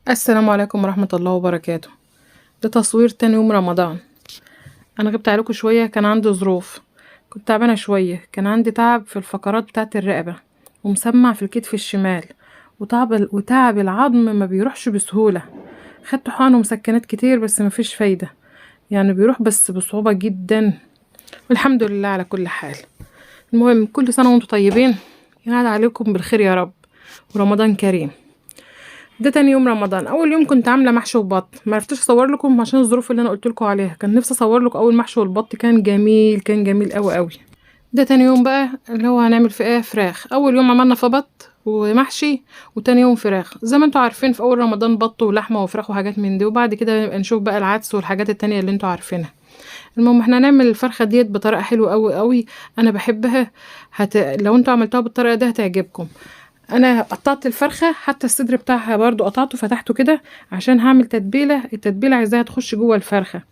السلام عليكم ورحمة الله وبركاته. ده تصوير تاني يوم رمضان. انا غبت عليكم شوية، كان عندي ظروف، كنت تعبانة شوية، كان عندي تعب في الفقرات بتاعة الرقبة ومسمع في الكتف الشمال، وتعب العظم ما بيروحش بسهولة. خدت حقن ومسكنات كتير بس مفيش فايدة، يعني بيروح بس بصعوبة جدا. والحمد لله على كل حال. المهم كل سنة وانتم طيبين، ينعاد عليكم بالخير يا رب، ورمضان كريم. ده تاني يوم رمضان. اول يوم كنت عامله محشي وبط، ما عرفتش اصور لكم عشان الظروف اللي انا قلت لكم عليها. كان نفسي اصور لكم اول محشي والبط، كان جميل، كان جميل قوي قوي. ده تاني يوم بقى اللي هو هنعمل فيه ايه، فراخ. اول يوم عملنا في بط ومحشي، وتاني يوم فراخ. زي ما انتوا عارفين في اول رمضان بط ولحمه وفراخ وحاجات من دي، وبعد كده نبقى نشوف بقى العدس والحاجات التانية اللي انتوا عارفينها. المهم احنا هنعمل الفرخه ديت بطريقه حلوه قوي قوي، انا بحبها. لو انتوا عملتوها بالطريقه دي هتعجبكم. انا قطعت الفرخه، حتى الصدر بتاعها برضو قطعته فتحته كده عشان هعمل تتبيله. التتبيله عايزاها تخش جوه الفرخه.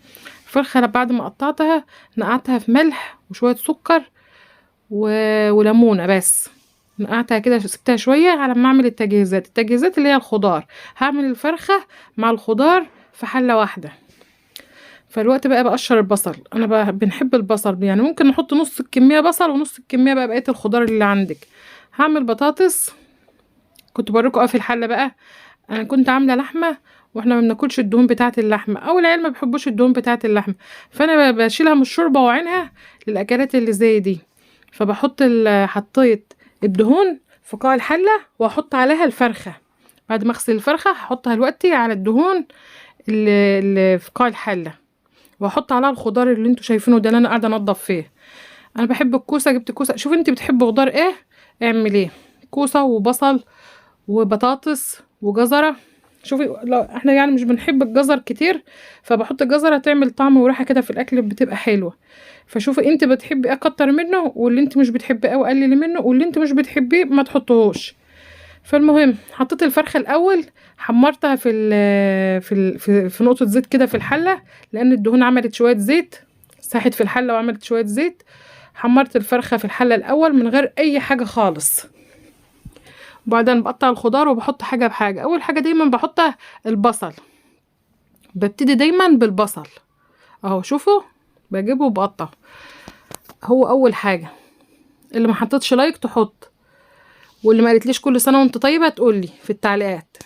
الفرخه بعد ما قطعتها نقعتها في ملح وشويه سكر و... وليمونه بس. نقعتها كده، سبتها شويه على ما اعمل التجهيزات اللي هي الخضار. هعمل الفرخه مع الخضار في حله واحده. فالوقت بقى بقشر البصل. انا بقى بنحب البصل، يعني ممكن نحط نص الكميه بصل ونص الكميه بقى بقيه الخضار اللي عندك. هعمل بطاطس. كنت بوريكم في الحله بقى. انا كنت عامله لحمه، واحنا ما بناكلش الدهون بتاعه اللحمه، او العيال ما بيحبوش الدهون بتاعه اللحمه. فانا بشيلها من الشوربه واعينها للاكلات اللي زي دي. فبحط حطيت الدهون في قاع الحله، واحط عليها الفرخه. بعد ما اغسل الفرخه هحطها دلوقتي على الدهون اللي في قاع الحله، واحط عليها الخضار اللي انتوا شايفينه ده اللي انا قاعده انضف فيه. انا بحب الكوسه، جبت كوسه. شوف انت بتحبوا خضار ايه اعمل ايه. كوسه وبصل وبطاطس وجزرة. شوفي لو احنا يعني مش بنحب الجزر كتير، فبحط الجزرة تعمل طعم وريحة كده في الاكل، بتبقى حلوة. فشوفي انت بتحبي ايه كتر منه، واللي انت مش بتحبيه او قللي منه، واللي انت مش بتحبيه ما تحطوهوش. فالمهم حطيت الفرخة الاول، حمرتها في نقطة زيت كده في الحلة، لان الدهون عملت شوية زيت، ساحت في الحلة وعملت شوية زيت. حمرت الفرخة في الحلة الاول من غير اي حاجة خالص. وبعدين بقطع الخضار وبحط حاجة بحاجة. أول حاجة دايما بحطها البصل، ببتدي دايما بالبصل اهو. شوفوا بجيبه وبقطع، هو أول حاجة. اللي ما حطتش لايك تحط، واللي ما قالتليش كل سنة وانت طيبة تقولي في التعليقات.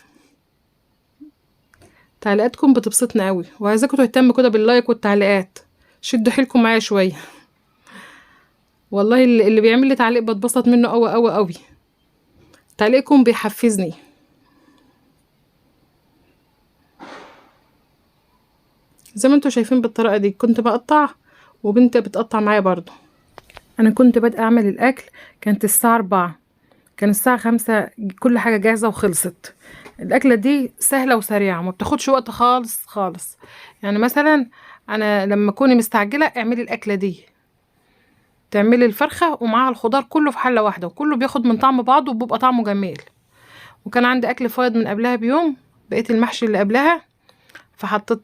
تعليقاتكم بتبسطنا قوي، وعايزاكم تهتموا كده باللايك والتعليقات. شدوا حيلكم معايا شوية، والله اللي بيعمل لي تعليق بتبسط منه قوي قوي قوي. تعليقكم بيحفزني. زي ما انتوا شايفين بالطريقة دي كنت بقطع، وبنتي بتقطع معايا برضو. انا كنت بادئه اعمل الاكل كانت الساعه 4، كان الساعه 5 كل حاجه جاهزه وخلصت. الاكله دي سهله وسريعه وما بتاخدش وقت خالص خالص. يعني مثلا انا لما اكوني مستعجله اعملي الاكله دي، تعملي الفرخه ومعاها الخضار كله في حله واحده، وكله بياخد من طعم بعضه وبيبقى طعمه جميل. وكان عندي اكل فايض من قبلها بيوم، بقيت المحشي اللي قبلها. فحطيت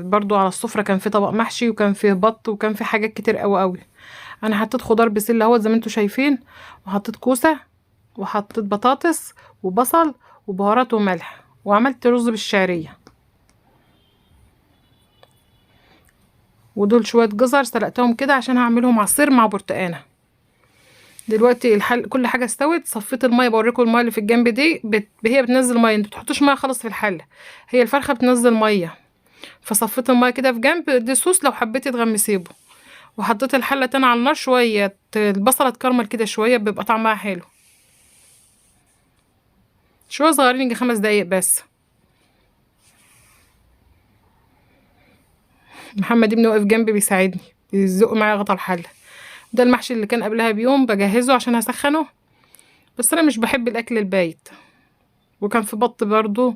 برضو على السفره كان في طبق محشي، وكان فيه بط، وكان فيه حاجات كتير قوي قوي. انا حطيت خضار بسله اهوت زي ما انتوا شايفين، وحطيت كوسه، وحطيت بطاطس وبصل وبهارات وملح، وعملت رز بالشعريه. ودول شويه جزر سلقتهم كده عشان هعملهم عصير مع برتقانه. دلوقتي كل حاجه استوت. صفيت الميه، بوريكم الميه اللي في الجنب دي هي بتنزل ميه، انتوا بتحطوش ميه خالص في الحله، هي الفرخه بتنزل ميه. فصفيت الميه كده في جنب، دي صوص لو حبيتي تغمسيه. وحطيت الحله تاني على النار شويه، البصله تكرمل كده شويه بيبقى طعمها حلو. شويه صغيرين، يجي 5 دقايق بس. محمد ابني واقف جنبي بيساعدني، بيزق معايا غطا الحله. ده المحشي اللي كان قبلها بيوم بجهزه عشان هسخنه، بس انا مش بحب الاكل البايت. وكان في بط برضو.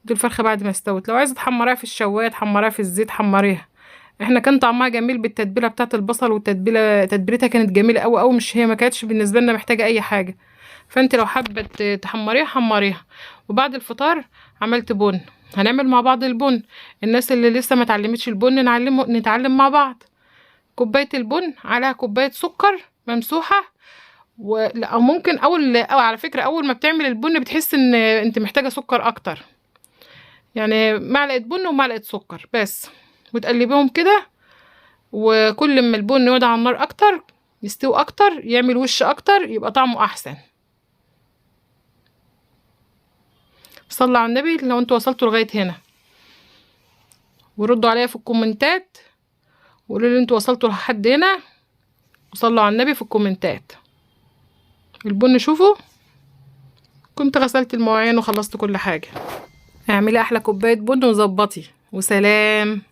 دي الفرخه بعد ما استوت، لو عايزه تحمريها في الشوايه تحمريها في الزيت حمريها. احنا كان طعمها جميل بالتتبيله بتاعه البصل، تتبيلتها كانت جميله قوي قوي، مش هي ما كانتش بالنسبه لنا محتاجه اي حاجه. فانت لو حابه تحمريها حمريها. وبعد الفطار عملت بن. هنعمل مع بعض البن. الناس اللي لسه ما اتعلمتش البن نتعلم مع بعض. كوبايه البن عليها كوبايه سكر ممسوحه. او ممكن او على فكره اول ما بتعمل البن بتحس ان انت محتاجه سكر اكتر. يعني معلقة بن ومعلقة سكر بس، وتقلبيهم كده. وكل ما البن يقعد على النار اكتر يستوي اكتر يعمل وش اكتر يبقى طعمه احسن. صلوا على النبي لو انتوا وصلتوا لغاية هنا، وردوا عليا في الكومنتات وقولوا لي انتوا وصلتوا لحد هنا، وصلوا على النبي في الكومنتات. البن شوفوا، كنت غسلت المواعين وخلصت كل حاجة. اعملي احلى كوباية بن وظبطي، وسلام.